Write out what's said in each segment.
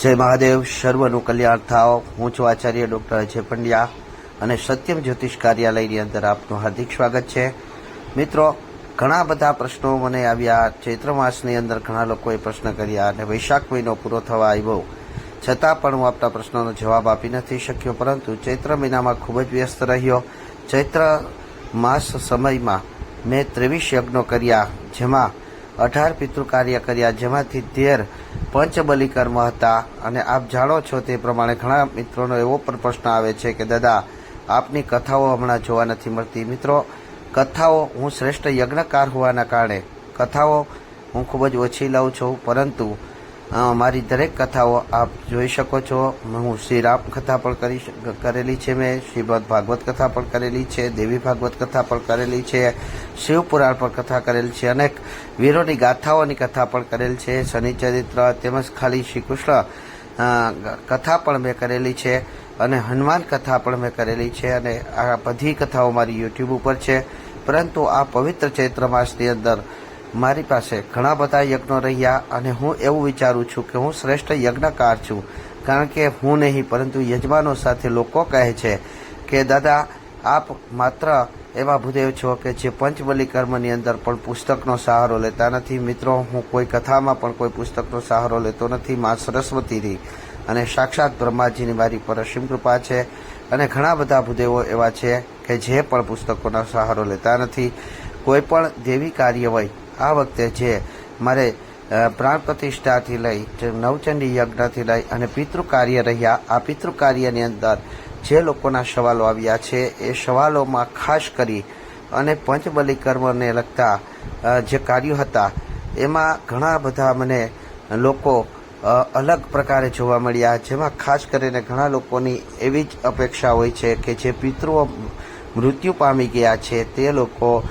जय महादेव सर्वનું કલ્યાણ થાવ। હું છું આચાર્ય ડોક્ટર અજય પંડ્યા અને સત્યમ જ્યોતિષ કાર્યાલયની અંદર આપનું હાર્દિક સ્વાગત છે। મિત્રો, ઘણા બધા પ્રશ્નો મને આવ્યા। ચૈત્ર માસની અંદર ઘણા લોકોએ પ્રશ્ન કર્યા અને વૈશાખ મહિનો પૂરો થવા આવ્યો છતાં પણ હું આપના પ્રશ્નોનો જવાબ આપી નથી શક્યો, પરંતુ ચૈત્ર મહિનામાં ખૂબ જ વ્યસ્ત રહ્યો। ચૈત્ર માસ સમયમાં મેં 23 યજ્ઞો કર્યા, જેમાં 18 પિતૃ કાર્ય કર્યા, જેમાંથી 13 પંચબલી કર્મ હતા। અને આપ જાણો છો તે પ્રમાણે ઘણા મિત્રોનો એવો પણ પ્રશ્ન આવે છે કે દાદા, આપની કથાઓ હમણાં જોવા નથી મળતી। મિત્રો, કથાઓ હું શ્રેષ્ઠ યજ્ઞકાર હોવાના કારણે કથાઓ હું ખૂબ જ ઓછી લઉં છું, પરંતુ મારી દરેક કથાઓ આપ જોઈ શકો છો। હું શ્રી રામ કથા પણ કરેલી છે, મેં શ્રીમદ ભાગવત કથા પણ કરેલી છે, દેવી ભાગવત કથા પણ કરેલી છે, શિવ પુરાણ પર કથા કરેલ છે, અનેક વીરોની ગાથાઓની કથા પણ કરેલ છે, શનિ ચરિત્ર તેમજ ખાલી શ્રી કૃષ્ણ કથા પણ મેં કરેલી છે અને હનુમાન કથા પણ મેં કરેલી છે, અને આ બધી કથાઓ મારી યુટ્યુબ ઉપર છે। પરંતુ આ પવિત્ર ચૈત્ર માસની અંદર મારી પાસે ઘણા બધા યજ્ઞો રહ્યા અને હું એવું વિચારું છું કે હું શ્રેષ્ઠ યજ્ઞકાર છું, કારણ કે હું નહીં પરંતુ યજમાનો સાથે લોકો કહે છે કે દાદા, આપ માત્ર એવા ભૂદેવ છો કે જે પંચબલી કર્મની અંદર પણ પુસ્તકનો સહારો લેતા નથી। મિત્રો, હું કોઈ કથામાં પણ કોઈ પુસ્તકનો સહારો લેતો નથી। મા સરસ્વતીની અને સાક્ષાત બ્રહ્માજીની મારી પર અસીમ કૃપા છે, અને ઘણા બધા ભૂદેવો એવા છે કે જે પણ પુસ્તકોનો સહારો લેતા નથી। કોઈ પણ દેવી કાર્ય હોય, આ વખતે જે મારે પ્રાણ પ્રતિષ્ઠાથી લઈ, નવચંડી યજ્ઞથી લઈ અને પિતૃ કાર્ય રહ્યા, આ પિતૃ કાર્યની અંદર જે લોકોના સવાલો આવ્યા છે એ સવાલોમાં ખાસ કરી અને પંચબલી કર્મને લગતા જે કાર્યો હતા એમાં ઘણા બધા મને લોકો અલગ પ્રકારે જોવા મળ્યા, જેમાં ખાસ કરીને ઘણા લોકોની એવી જ અપેક્ષા હોય છે કે જે પિતૃઓ મૃત્યુ પામી ગયા છે તે લોકો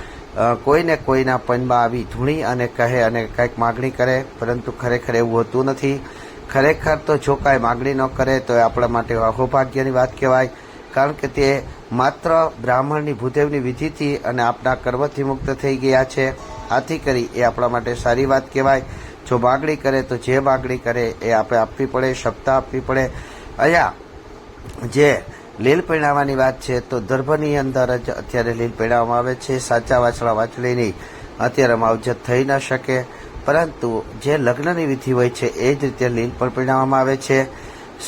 કોઈને કોઈના પનમાં આવી ધૂણી અને કહે અને કંઈક માગણી કરે, પરંતુ ખરેખર એવું હોતું નથી। ખરેખર તો જો કાંઈ માગણી ન કરે તો એ આપણા માટે અહોભાગ્યની વાત કહેવાય, કારણ કે તે માત્ર બ્રાહ્મણની ભૂદેવની વિધિથી અને આપણા કર્મથી મુક્ત થઈ ગયા છે। આથી કરી એ આપણા માટે સારી વાત કહેવાય। જો માગણી કરે તો જે માગણી કરે એ આપણે આપવી પડે, સપ્તાહ આપવી પડે। અહીંયા જે લીલ પૈણાવાની વાત છે તો દર્ભની અંદર જ અત્યારે લીલ પૈણાવવામાં આવે છે। સાચા વાછડા વાછડીની અત્યારે માવજત થઈ ન શકે, પરંતુ જે લગ્નની વિધિ હોય છે એ જ રીતે લીલ પણ પૈણાવવામાં આવે છે।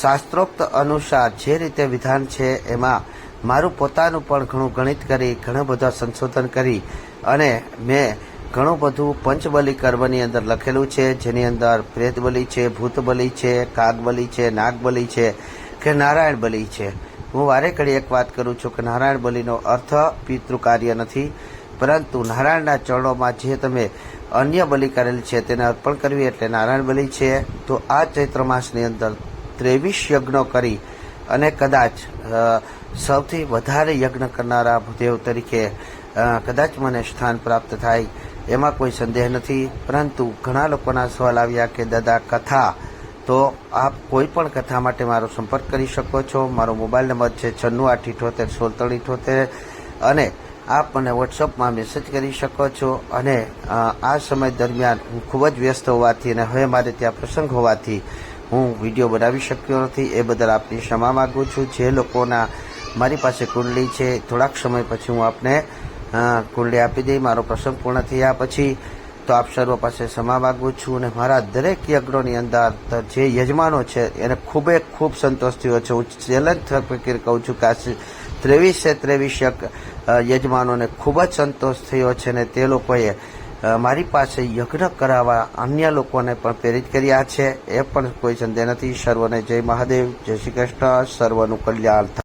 શાસ્ત્રોક્ત અનુસાર જે રીતે વિધાન છે એમાં મારું પોતાનું પણ ઘણું ગણિત કરી, ઘણું બધા સંશોધન કરી અને મેં ઘણું બધું પંચબલી કર્મની અંદર લખેલું છે, જેની અંદર પ્રેત બલિ છે, ભૂત બલિ છે, કાગ બલિ છે, નાગ બલિ છે કે નારાયણ બલિ છે। હું વારે ઘડી એક વાત કરું છું કે નારાયણ બલિનો અર્થ પિતૃ કાર્ય નથી, પરંતુ નારાયણના ચરણોમાં જે તમે અન્ય બલિ કરેલી છે તેને અર્પણ કરવી એટલે નારાયણ બલિ છે। તો આ ચૈત્ર માસની અંદર 23 યજ્ઞો કરી અને કદાચ સૌથી વધારે યજ્ઞ કરનારા ભૂદેવ તરીકે કદાચ મને સ્થાન પ્રાપ્ત થાય એમાં કોઈ સંદેહ નથી। પરંતુ ઘણા લોકોના સવાલ આવ્યા કે દાદા, કથા તો આપ કોઈ પણ કથા માટે મારો સંપર્ક કરી શકો છો। મારો મોબાઈલ નંબર છે 967816 અને આપ મને વોટ્સઅપમાં મેસેજ કરી શકો છો। અને આ સમય દરમિયાન હું ખૂબ જ વ્યસ્ત હોવાથી અને હવે મારે ત્યાં પ્રસંગ હોવાથી હું વિડીયો બનાવી શક્યો નથી, એ બદલ આપની ક્ષમા માગું છું। જે લોકોના મારી પાસે કુંડલી છે થોડાક સમય પછી હું આપને કુંડલી આપી દઈ, મારો પ્રસંગ પૂર્ણ થયા પછી તો આપ સર્વ પાસે ક્ષમા માગું છું। અને મારા દરેક યજ્ઞોની અંદર જે યજમાનો છે એને ખૂબ સંતોષ થયો છે। હું ચેલેન્જ ફકીર કહું છું કે આ 23 યજમાનોને ખૂબ જ સંતોષ થયો છે અને તે લોકોએ મારી પાસે યજ્ઞ કરાવવા અન્ય લોકોને પણ પ્રેરિત કર્યા છે, એ પણ કોઈ સંદેહ નથી। સર્વને જય મહાદેવ, જય શ્રી કૃષ્ણ, સર્વનું કલ્યાણ।